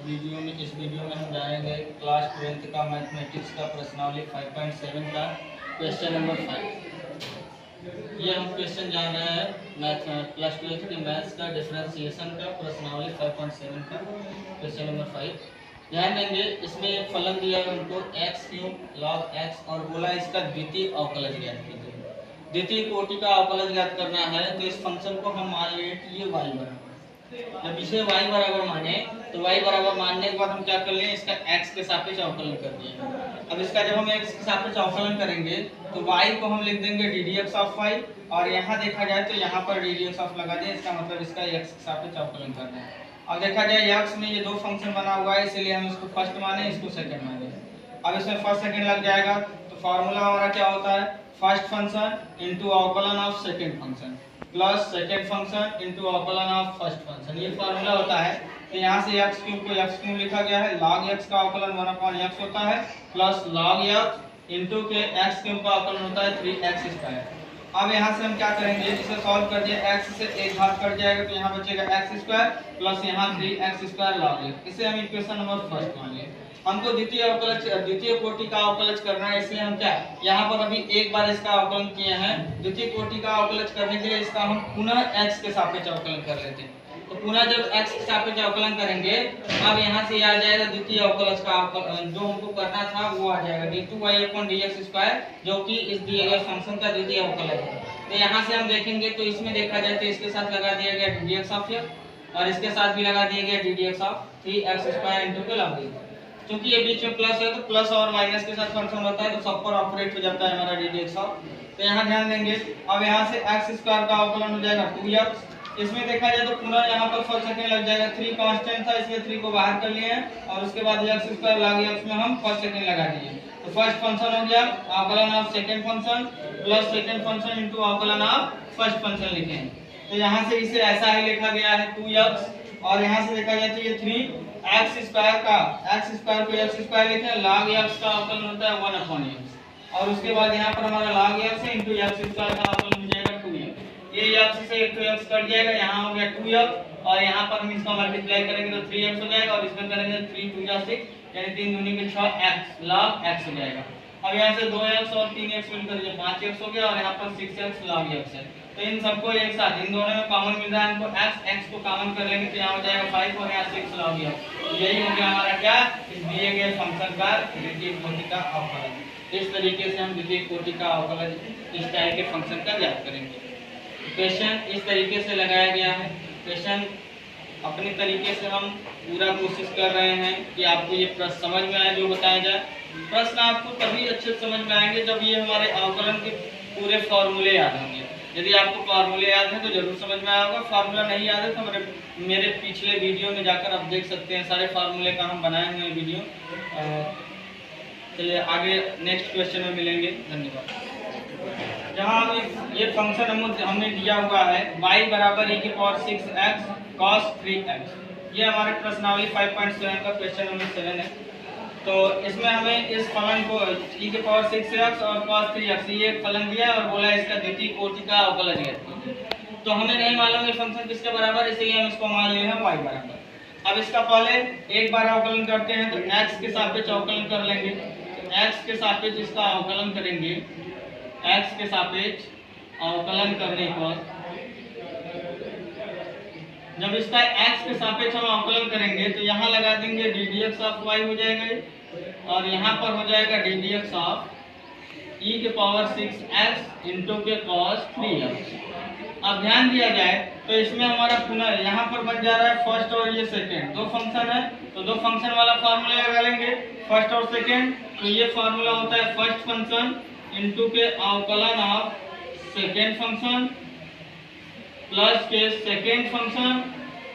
इस वीडियो में हम जानेंगे क्लास 12th का मैथमेटिक्स का प्रश्नावली 5.7 का क्वेश्चन नंबर 5। ये हम क्वेश्चन जान रहे हैं मैथ क्लास 12th के मैथ्स का डिफरेंशिएशन का प्रश्नावली 5.7 का क्वेश्चन नंबर 5। ध्यान देंगे, इसमें एक फलन दिया है उनको x क्यूब log x और बोला इसका द्वितीय अवकलज ज्ञात कीजिए। द्वितीय कोटि का अवकलज ज्ञात करना है तो इस फंक्शन को हम मान लिए कि ये y बराबर, जब इसे y बराबर माने तो y बराबर मानने के बाद हम क्या कर लें, इसका x के सापेक्ष अवकलन कर दिए। अब इसका जब हम x के सापेक्ष अवकलन करेंगे तो y को हम लिख देंगे ddx ऑफ y, और यहाँ देखा जाए तो यहाँ पर ddx ऑफ लगा दें, इसका मतलब इसका x के सापेक्ष अवकलन करना है। अब देखा जाए x में ये दो फंक्शन बना हुआ है, इसलिए हम इसको फर्स्ट माने, इसको सेकंड माने। अब इसमें फर्स्ट सेकंड लग जाएगा तो फॉर्मूला हमारा क्या होता है, फर्स्ट फंक्शन इनटू अवकलन of second function plus second function into अवकलन ऑफ फर्स्ट फंक्शन, ये फार्मूला होता है। तो यहाँ से x क्यूब को x क्यूब लिखा गया है, log x का अवकलन 1/x होता है प्लस log x इनटू के x क्यूब का अवकलन होता है 3x स्क्वायर। अब यहाँ से हम क्या करेंगे, इसे सॉल्व कर दिए, x से एक भाग कट जाएगा तो यहाँ बचेगा x स्क्वायर प्लस यहाँ 3x स्क्वायर log x। इसे हम इक्वेशन नंबर फर्स्ट मान लिए। हमको द्वितीय कोटि का अवकलज करना है, इसलिए हम क्या यहाँ पर अभी एक बार इसका अवकलन किए हैं। द्वितीय कोटि का अवकलज करने के लिए इसका हम पुनः x के सापेक्ष अवकलन कर लेते हैं। तो पुनः जब x के सापेक्ष अवकलन करेंगे अब यहाँ से आ जाएगा द्वितीय अवकलज का अवकलन, जो हमको करना था वो आ जाएगा d2y/dx स्क्वायर, जो कि इस दिए गए फंक्शन का द्वितीय अवकलज है। तो यहाँ से हम देखेंगे तो इसमें देखा जाए तो इसके साथ लगा दिया गया ddx ऑफ x और इसके साथ भी लगा दिया गया ddx of 3x square into के log x। क्योंकि ये बीच में प्लस है तो प्लस और माइनस के साथ फंक्शन होता है तो सब पर ऑपरेट हो जाता है हमारा ddx ऑफ। तो यहाँ ध्यान देंगे, अब यहाँ से x स्क्वायर का अवकलन हो जाएगा 2x। इसमें देखा जाए तो पुनः यहाँ पर फर्स्ट सेकंड लग जाएगा, 3 कांस्टेंट था इसलिए 3 को बाहर कर लिए हैं और उसके बाद x स्क्वायर log x में हम फर्स्ट सेकंड लगा दिए। तो फर्स्ट फंक्शन हो गया अवकलन of second function plus second function into अवकलन ऑफ फर्स्ट फंक्शन लिखेंगे। तो यहाँ से इसे ऐसा ही लिखा गया है 2x, और यहाँ से देखा जाए तो ये 3x स्क्वायर का x स्क्वायर को x स्क्वायर लिखे, log x का अवकलन होता है 1/x, और उसके बाद यहाँ पर हमारा log x है इनटू x स्क्वायर का अवकलन हो जाएगा 2x। ये x से 2x कट जाएगा, यहाँ हो गया 2x और यहाँ पर हम इसका मल्टीप्लाई करेंगे तो 3x हो जाएगा, और इसमें करेंगे 3 2 जा 6 यानी 3 दूनी के 6x log x हो जाएगा। अब यहाँ से 2x और 3x मिलकर ये 5x हो गया और यहाँ पर 6x log x है। तो इन सबको एक साथ इन दोनों में कॉमन मिल रहा है, इनको x को कॉमन कर लेंगे तो यहाँ हो जाएगा 5 और यहाँ 6 log x। यही हो गया हमारा क्या, इस दिए गए फंक्शन का द्वितीय कोटि का अवकलज। इस तरीके से हम द्वितीय कोटि का अवकलज इस टाइप के फंक्शन का ज्ञात करेंगे। क्वेश्चन इस तरीके से लगाया गया है। क्वेश्चन अपने तरीके से हम पूरा कोशिश कर रहे हैं कि आपको ये प्रश्न समझ में आए जो बताया जाए। प्रश्न आपको तभी अच्छे समझ में आएंगे जब ये हमारे अवकलन के पूरे फॉर्मूले याद होंगे। यदि आपको फार्मूले याद है तो जरूर समझ में आएगा, फार्मूला नहीं याद है तो मेरे पिछले वीडियो में जाकर आप देख सकते हैं, सारे फार्मूले का हम बनाए हुए वीडियो। चलिए आगे नेक्स्ट क्वेश्चन में मिलेंगे, धन्यवाद। जहाँ ये फंक्शन हमने दिया हुआ है y बराबर e⁻6x cos 3x, ये हमारे प्रश्नावली 5.7 का क्वेश्चन नंबर 7 है। तो इसमें हमें इस फलन को e⁻6x और cos 3x ये एक फलन दिया और बोला इसका द्वितीय कोटि का अवकलज ज्ञात कीजिए। तो हमें नहीं मालूम ये फंक्शन किसके बराबर, इसलिए हम इसको मान लिए हैं y बराबर। अब इसका पहले एक बार अवकलन करते हैं तो x के सापेक्ष अवकलन कर लेंगे। तो x के सापेक्ष इसका अवकलन करेंगे, x के सापेक्ष अवकलन करने पर जब इसका x के सापेक्ष हम अवकलन करेंगे तो यहाँ लगा देंगे ddx ऑफ y हो जाएगा और यहाँ पर हो जाएगा ddx ऑफ e⁻6x इनटू के cos 3x। अब ध्यान दिया जाए तो इसमें हमारा पुनः यहाँ पर बन जा रहा है फर्स्ट और ये सेकंड, दो फंक्शन है तो दो फंक्शन वाला फार्मूला लगा लेंगे फर्स्ट और सेकंड। तो ये फार्मूला होता है फर्स्ट फंक्शन इनटू के अवकलन ऑफ सेकंड फंक्शन प्लस के सेकेंड फंक्शन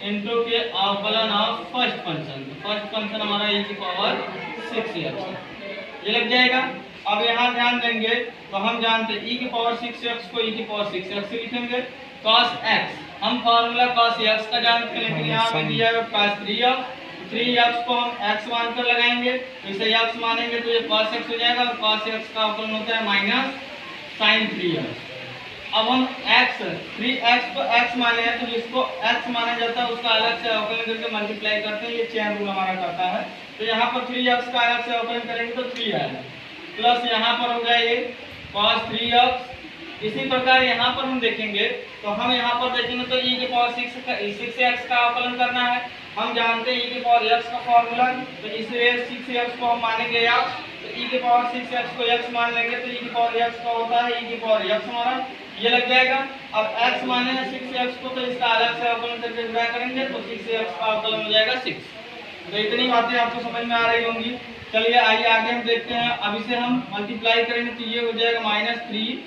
इनटू के अवकलन of first function. First function हमारा e⁻6x ये लग जाएगा। अब यहाँ ध्यान देंगे तो हम जानते हैं e⁻6x को e⁻6x से लिखेंगे। cos x हम फार्मूला cos x का जानते हैं, लेकिन यहाँ पे दिया है cos 3x को हम x मानकर लगाएंगे, तो इसे x मानेंगे तो ये cos x हो जाएगा और cos x का अवकलन होता है माइनस sin 3x। अब हम x 3x को x माने हैं, तो जिसको x माना जाता है उसका अलग से अवकलन करके मल्टीप्लाई करते हैं, ये चेन रूल हमारा करता है। तो यहाँ पर 3x का अलग से अवकलन करेंगे तो 3 आएगा, प्लस यहाँ पर हो गया ये cos 3x। इसी प्रकार यहाँ पर हम देखेंगे तो हम यहाँ पर देखेंगे तो e की पावर 6x का अवकलन करना है। हम जानते हैं e की पावर x का फॉर्मूला, तो इसलिए 6x को हम मानेंगे x, तो e की पावर 6x को x मान लेंगे तो e की पावर x का होता है e की पावर x हमारा ये लग जाएगा। अब x माने हैं 6x को, तो इसका अलग से अवकलन करके गुणा करेंगे तो 6x का अवकलन हो जाएगा 6। तो इतनी बातें आपको समझ में आ रही होंगी। चलिए आइए आगे हम देखते हैं। अब इसे हम मल्टीप्लाई करेंगे तो ये हो जाएगा -3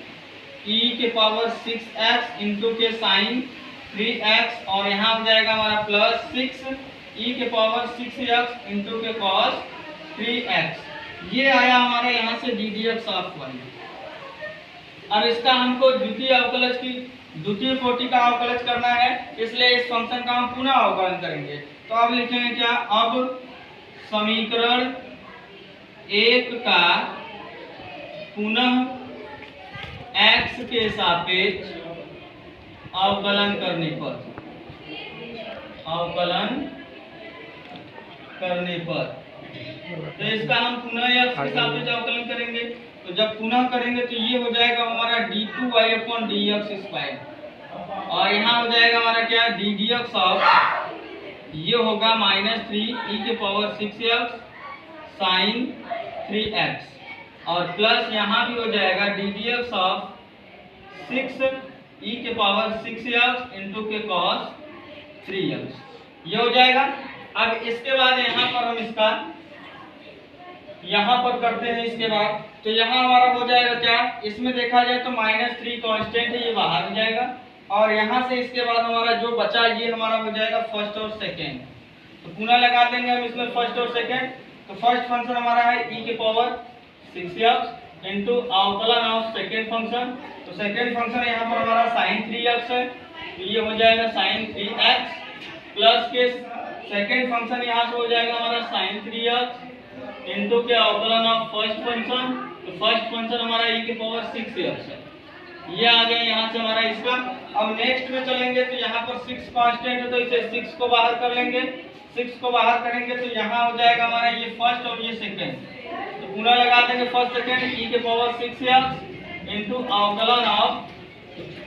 e के पावर 6x इंटू के साइन 3x, और यहाँ हो जाएगा हमारा प्लस 6 e के पावर 6x इंटू के cos 3x। ये आया हमारा यहाँ से ddx ऑफ 1। अब इसका हमको द्वितीय अवकलज की द्वितीय कोटि का अवकलज करना है, इसलिए इस फंक्शन का हम पुनः अवकलन करेंगे। तो अब लिखेंगे क्या, अब समीकरण 1 का पुनः x के सापेक्ष अवकलन करने पर तो इसका हम पुनः x के सापेक्ष अवकलन करेंगे। तो जब पुनः करेंगे तो ये हो जाएगा हमारा d2y/dx², और यहाँ हो जाएगा हमारा क्या ddx ऑफ, ये होगा -3 e के पावर 6x साइन 3x, और प्लस यहाँ भी हो जाएगा ddx ऑफ 6 e के पावर 6x इंटू के cos 3x, ये हो जाएगा। अब इसके बाद यहाँ पर हम इसका यहाँ पर करते हैं। इसके बाद तो यहाँ हमारा हो जाएगा क्या, इसमें देखा जाए तो -3 कांस्टेंट है, ये बाहर हो जाएगा, और यहाँ से इसके बाद हमारा जो बचा ये हमारा हो जाएगा फर्स्ट और सेकेंड। तो पुनः लगा देंगे हम इसमें फर्स्ट और सेकेंड। तो फर्स्ट फंक्शन हमारा है e के पावर 6x इंटू अवकलन ऑफ सेकेंड फंक्शन। तो सेकेंड फंक्शन यहाँ पर हमारा साइन 3x है, तो ये हो जाएगा साइन 3x, प्लस के सेकेंड फंक्शन यहाँ से हो जाएगा हमारा साइन 3x इंटू के अवकलन ऑफ फर्स्ट फंक्शन। तो फर्स्ट फंक्शन हमारा e के पावर 6x है, ये आ गया यहाँ से हमारा इसका। अब नेक्स्ट में चलेंगे तो यहाँ पर 6 कांस्टेंट है, तो इसे 6 को बाहर कर लेंगे। 6 को बाहर करेंगे तो यहाँ हो जाएगा हमारा ये फर्स्ट और ये सेकेंड। तो पुनः लगा देंगे फर्स्ट सेकेंड e के पावर 6x इंटू अवकलन of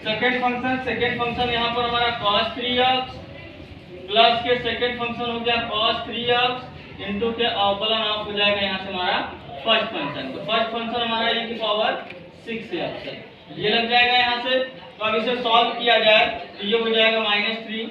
second function. Second function यहाँ पर हमारा cos 3x, प्लस के सेकेंड फंक्शन हो गया cos 3x इंटू के अवकलन ऑफ हो जाएगा यहाँ से हमारा फर्स्ट फंक्शन। तो फर्स्ट फंक्शन हमारा e की पावर 6x है, ये लग जाएगा यहाँ से। तो अब इसे सॉल्व किया जाए तो ये हो जाएगा -3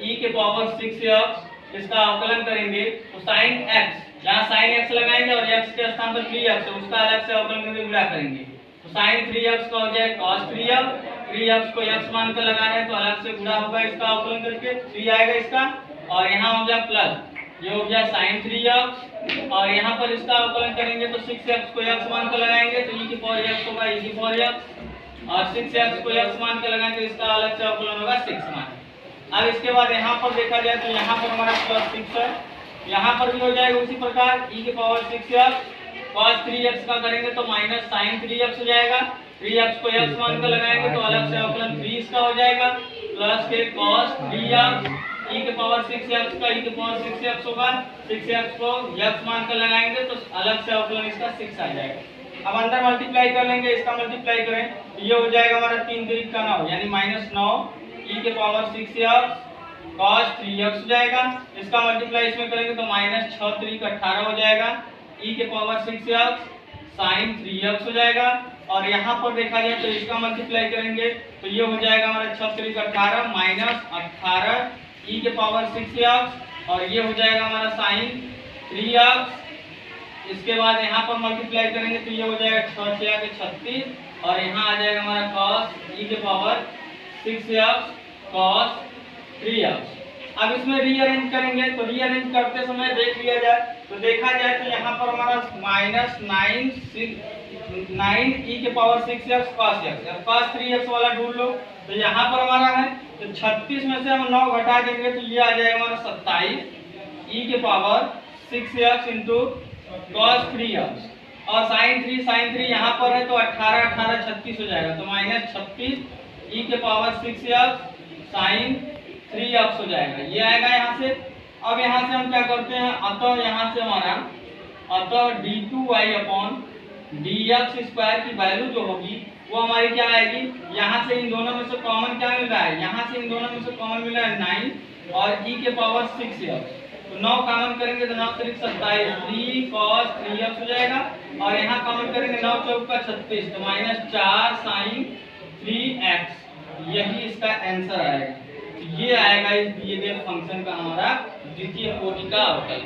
e के पावर 6x, इसका अवकलन करेंगे तो sin x, यहाँ sin x लगाएंगे और x के स्थान पर 3x है, उसका अलग से अवकलन करके गुणा करेंगे। तो sin 3x का हो जाए cos 3x, 3x को x मान कर लगाना है तो अलग से गुणा होगा इसका अवकलन करके, 3 आएगा इसका, और यहाँ हो गया प्लस, ये हो गया sin 3x, और यहाँ पर इसका अवकलन करेंगे तो 6x को x मान कर लगाएंगे तो e की पावर x होगा e की पावर x, और 6x को x मान कर लगाएंगे तो इसका अलग से अवकलन होगा 6 मान। अब इसके बाद यहाँ पर देखा जाए तो यहाँ पर हमारा +6 है, यहाँ पर भी हो जाएगा उसी प्रकार e की पावर 6x, cos 3x का करेंगे तो माइनस sin 3x हो जाएगा, 3x को x मान कर लगाएंगे तो अलग से अवकलन 3 इसका हो जाएगा, प्लस के cos 3x e के पावर 6x का e के पावर 6x होगा, 6x को x मान कर लगाएंगे तो अलग से अवकलन इसका 6 आ जाएगा। अब अंदर मल्टीप्लाई कर लेंगे, इसका मल्टीप्लाई करें तो ये हो जाएगा हमारा 3 3 का 9 यानी -9 e के पावर 6x cos 3x हो जाएगा। इसका मल्टीप्लाई इसमें करेंगे तो -6 3 का 18 हो जाएगा, e के पावर 6x sin 3x हो जाएगा। और यहाँ पर देखा जाए तो इसका मल्टीप्लाई करेंगे तो ये हो जाएगा हमारा 6 3 का 18 -18 e के पावर 6x, और ये हो जाएगा हमारा sin 3x। इसके बाद यहाँ पर मल्टीप्लाई करेंगे तो ये हो जाएगा 6 6 के 36, और यहाँ आ जाएगा हमारा cos e के पावर 6x cos 3x। अब इसमें रीअरेंज करेंगे तो रीअरेंज करते समय देख लिया जाए तो देखा जाए तो यहाँ पर हमारा -9 e के पावर 6x cos x, अब cos 3x वाला ढूंढ लो। तो यहाँ पर हमारा है तो 36 में से हम 9 घटा देंगे तो ये आ जाएगा हमारा 27 e के power 6x into cos 3x। और sin 3 यहाँ पर है तो 18 18 36 हो जाएगा, तो -36 e के पावर 6x sin 3x हो जाएगा, ये आएगा यहाँ से। अब यहाँ से हम क्या करते हैं, अतः यहाँ से हमारा अतः d2y/dx² की वैल्यू जो होगी वो हमारी क्या आएगी, यहाँ से इन दोनों में से कॉमन क्या मिल रहा है, यहाँ से इन दोनों में से कॉमन मिल रहा है 9 और e के पावर 6x, तो 9 कॉमन करेंगे तो 9 3 27 3 cos 3x हो जाएगा, और यहाँ कॉमन करेंगे 9 चौक का 36 तो -4 sin 3x, यही इसका आंसर आएगा। तो ये आएगा इस दिए गए फंक्शन का हमारा द्वितीय कोटि का अवकल।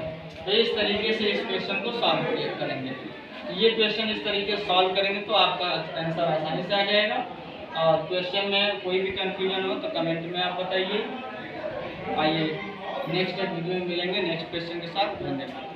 तो इस तरीके से इस क्वेश्चन को सॉल्व करेंगे। ये क्वेश्चन इस तरीके से सॉल्व करेंगे तो आपका आंसर आसानी से आ जाएगा। और क्वेश्चन में कोई भी कंफ्यूजन हो तो कमेंट में आप बताइए। आइए नेक्स्ट वीडियो में मिलेंगे नेक्स्ट क्वेश्चन के साथ। धन्यवाद।